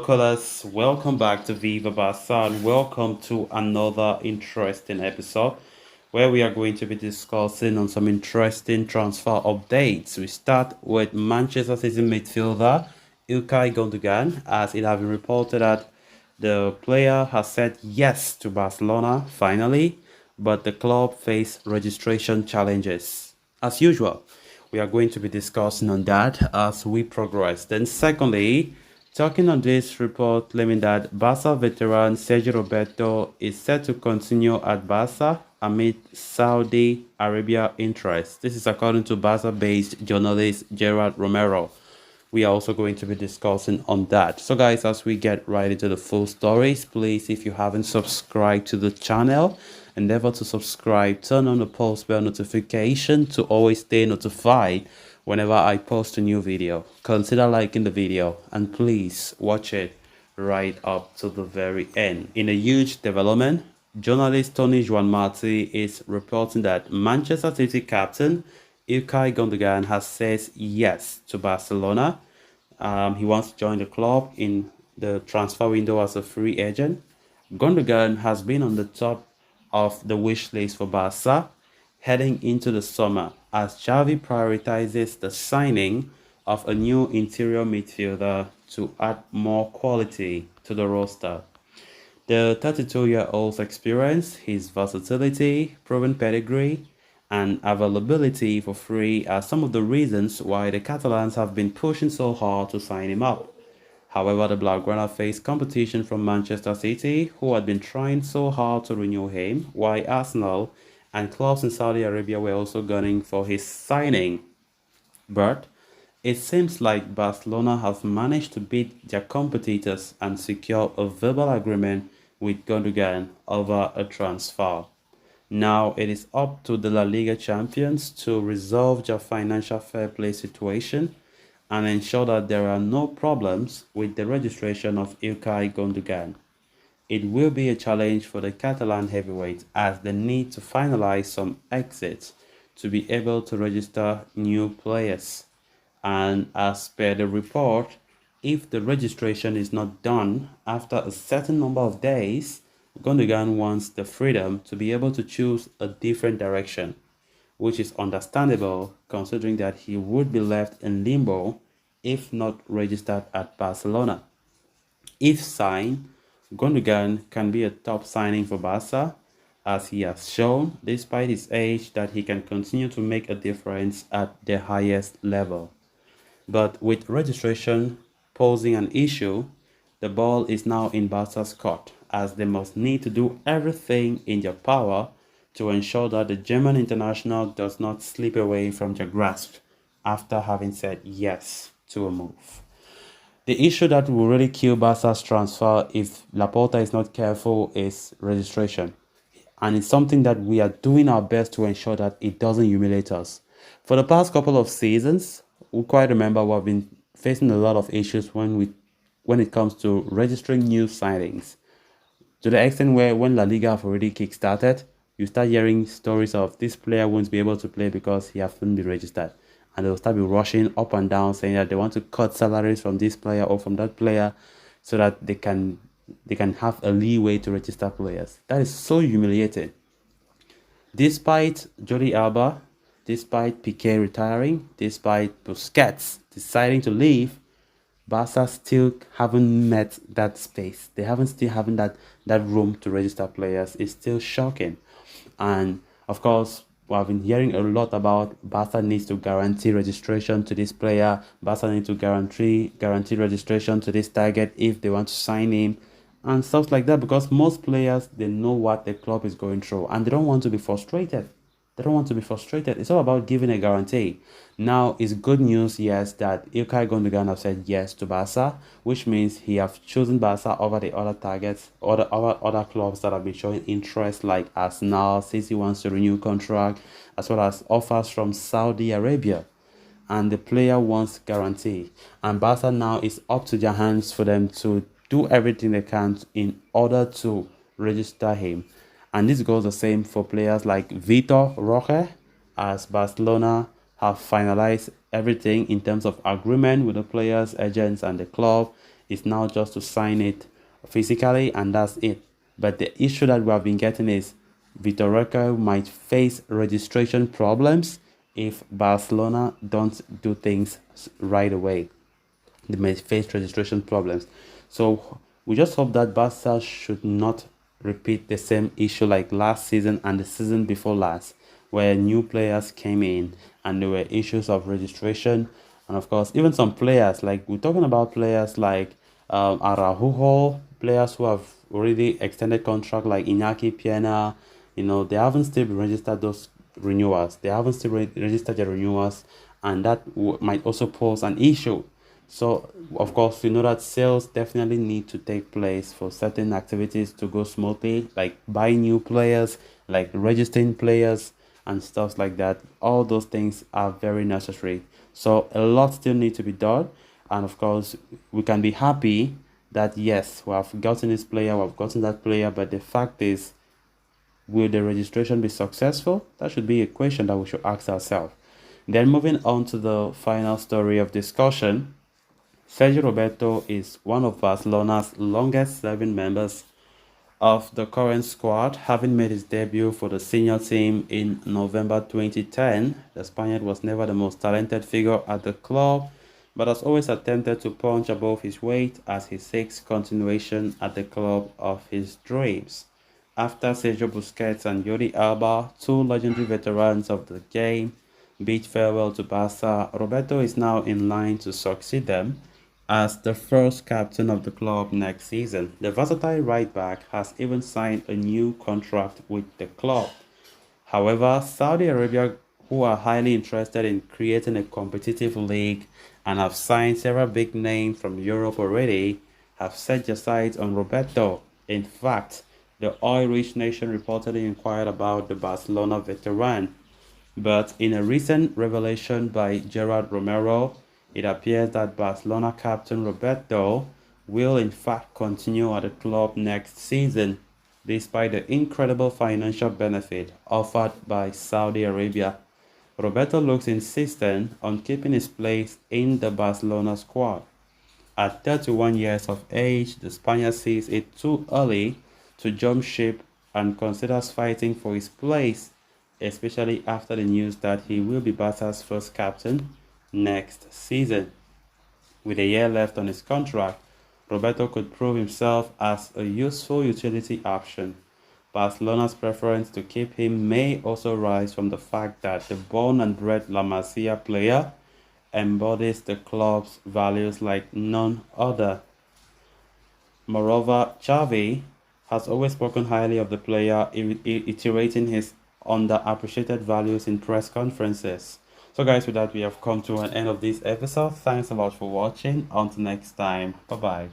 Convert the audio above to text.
callers, welcome back to Viva Barca and welcome to another interesting episode where we are going to be discussing on some interesting transfer updates. We start with Manchester City midfielder Ilkay Gundogan, as it has been reported that the player has said yes to Barcelona finally, but the club faced registration challenges. As usual, we are going to be discussing on that as we progress. Then secondly, talking on this report claiming that Barca veteran Sergi Roberto is set to continue at Barca amid Saudi Arabia interest. This is according to Barca-based journalist Gerard Romero. We are also going to be discussing on that. So guys, as we get right into the full stories, please, if you haven't subscribed to the channel, endeavor to subscribe, turn on the post bell notification to always stay notified whenever I post a new video. Consider liking the video and please watch it right up to the very end. In a huge development, journalist Tony Juan Marti is reporting that Manchester City captain Ilkay Gundogan has said yes to Barcelona. He wants to join the club in the transfer window as a free agent. Gundogan has been on the top of the wish list for Barca heading into the summer as Xavi prioritizes the signing of a new interior midfielder to add more quality to the roster. The 32-year-old's experience, his versatility, proven pedigree, and availability for free are some of the reasons why the Catalans have been pushing so hard to sign him up. However, the Blaugrana faced competition from Manchester City, who had been trying so hard to renew him, while Arsenal and clubs in Saudi Arabia were also gunning for his signing. But it seems like Barcelona have managed to beat their competitors and secure a verbal agreement with Gundogan over a transfer. Now it is up to the La Liga champions to resolve their financial fair play situation and ensure that there are no problems with the registration of Ilkay Gundogan. It will be a challenge for the Catalan heavyweight as they need to finalize some exits to be able to register new players. And as per the report, if the registration is not done after a certain number of days, Gundogan wants the freedom to be able to choose a different direction, which is understandable considering that he would be left in limbo if not registered at Barcelona. If signed, Gundogan can be a top signing for Barca, as he has shown, despite his age, that he can continue to make a difference at the highest level. But with registration posing an issue, the ball is now in Barca's court, as they must need to do everything in their power to ensure that the German international does not slip away from their grasp after having said yes to a move. The issue that will really kill Barca's transfer if Laporta is not careful is registration. And it's something that we are doing our best to ensure that it doesn't humiliate us. For the past couple of seasons, we quite remember we've been facing a lot of issues when it comes to registering new signings. To the extent where when La Liga have already kick-started, you start hearing stories of this player won't be able to play because he hasn't been registered. And they'll start be rushing up and down saying that they want to cut salaries from this player or from that player so that they can have a leeway to register players. That is so humiliating. Despite Jordi Alba, despite Piqué retiring, despite Busquets deciding to leave, Barca still haven't met that space. They haven't still having that room to register players. It's still shocking. And of course, I've been hearing a lot about Barca needs to guarantee registration to this player. Barca needs to guarantee registration to this target if they want to sign him and stuff like that, because most players, they know what the club is going through and they don't want to be frustrated. It's all about giving a guarantee. Now, it's good news, yes, that Ilkay Gundogan have said yes to Barca, which means he have chosen Barca over the other targets, or the other clubs that have been showing interest, like Arsenal. City wants to renew contract, as well as offers from Saudi Arabia. And the player wants guarantee. And Barca now is up to their hands for them to do everything they can in order to register him. And this goes the same for players like Vitor Roque, as Barcelona have finalized everything in terms of agreement with the players, agents, and the club It's now just to sign it physically, and that's it. But the issue that we have been getting is Vitor Roque might face registration problems if Barcelona don't do things right away. They may face registration problems. So we just hope that Barca should not repeat the same issue like last season and the season before last, where new players came in and there were issues of registration. And of course, even some players, like we're talking about players like Araujo, players who have already extended contract like Iñaki Piena, they haven't still registered those renewals. They haven't still registered their renewals, and that might also pose an issue. So, of course, we know that sales definitely need to take place for certain activities to go smoothly, like buying new players, like registering players, and stuff like that. All those things are very necessary. So, a lot still need to be done. And of course, we can be happy that yes, we have gotten this player, we have gotten that player, but the fact is, will the registration be successful? That should be a question that we should ask ourselves. Then moving on to the final story of discussion. Sergi Roberto is one of Barcelona's longest serving members of the current squad, having made his debut for the senior team in November 2010. The Spaniard was never the most talented figure at the club, but has always attempted to punch above his weight as he seeks continuation at the club of his dreams. After Sergio Busquets and Jordi Alba, two legendary veterans of the game, bid farewell to Barca, Roberto is now in line to succeed them as the first captain of the club next season. The versatile right back has even signed a new contract with the club. However, Saudi Arabia, who are highly interested in creating a competitive league and have signed several big names from Europe already, have set their sights on Roberto. In fact, the oil-rich nation reportedly inquired about the Barcelona veteran. But in a recent revelation by Gerard Romero, it appears that Barcelona captain Roberto will in fact continue at the club next season, despite the incredible financial benefit offered by Saudi Arabia. Roberto looks insistent on keeping his place in the Barcelona squad. At 31 years of age, the Spaniard sees it too early to jump ship and considers fighting for his place, especially after the news that he will be Barca's first captain next season. With a year left on his contract, Roberto could prove himself as a useful utility option. Barcelona's preference to keep him may also rise from the fact that the born and bred La Masia player embodies the club's values like none other. Moreover, Xavi has always spoken highly of the player, iterating his underappreciated values in press conferences. So guys, with that, we have come to an end of this episode. Thanks a lot for watching. Until next time. Bye bye.